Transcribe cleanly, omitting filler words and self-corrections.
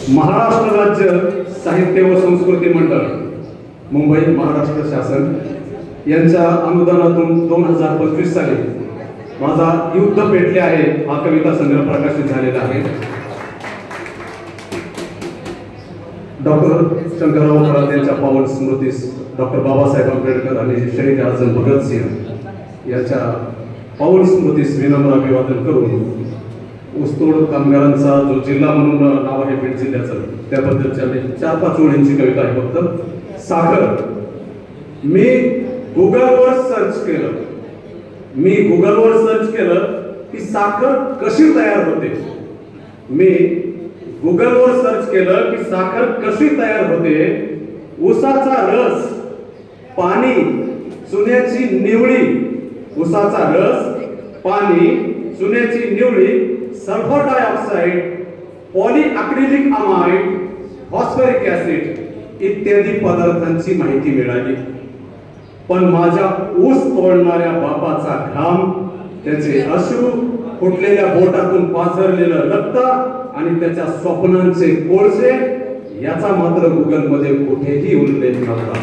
महाराष्ट्र राज्य साहित्य व संस्कृती मंडळ मुंबई महाराष्ट्र शासन यांच्या अनुदानातून 2025 साली माझा युद्ध पेटले आहे हा कविता संग्रह प्रकाशित झालेला आहे। डॉक्टर शंकरराव खरात यांच्या पावन स्मृतीस डॉक्टर बाबासाहेब आंबेडकर आणि शहीद आझम भगतसिंग यांच्या पावन स्मृतीस विनम्र अभिवादन करून ऊसतोड कामगारांचा जो जिल्हा म्हणून नाव आहे बीड जिल्ह्याचं त्याबद्दलच्या 4-5 ओळींची कविता आहे। फक्त साखर मी गुगलवर सर्च केलं की साखर कशी तयार होते। मी गुगलवर सर्च केलं की साखर कशी तयार होते। ऊसाचा रस, पाणी, चुन्याची निवळी, ऊसाचा रस, पाणी, चुन्याची निवळी, sulphur dioxide, polyacrylic amide, phosphoric acid इत्यादी पदार्थांची माहिती मिळाली। पण माझ्या ऊस तोडणाऱ्या बापाचा घाम, त्याचे अश्रू, फुटलेल्या बोटातून पाझरलेलं रक्त आणि त्याच्या स्वप्नांचे कोळसे याचा मात्र गुगल मध्ये कुठेही उल्लेख नव्हता।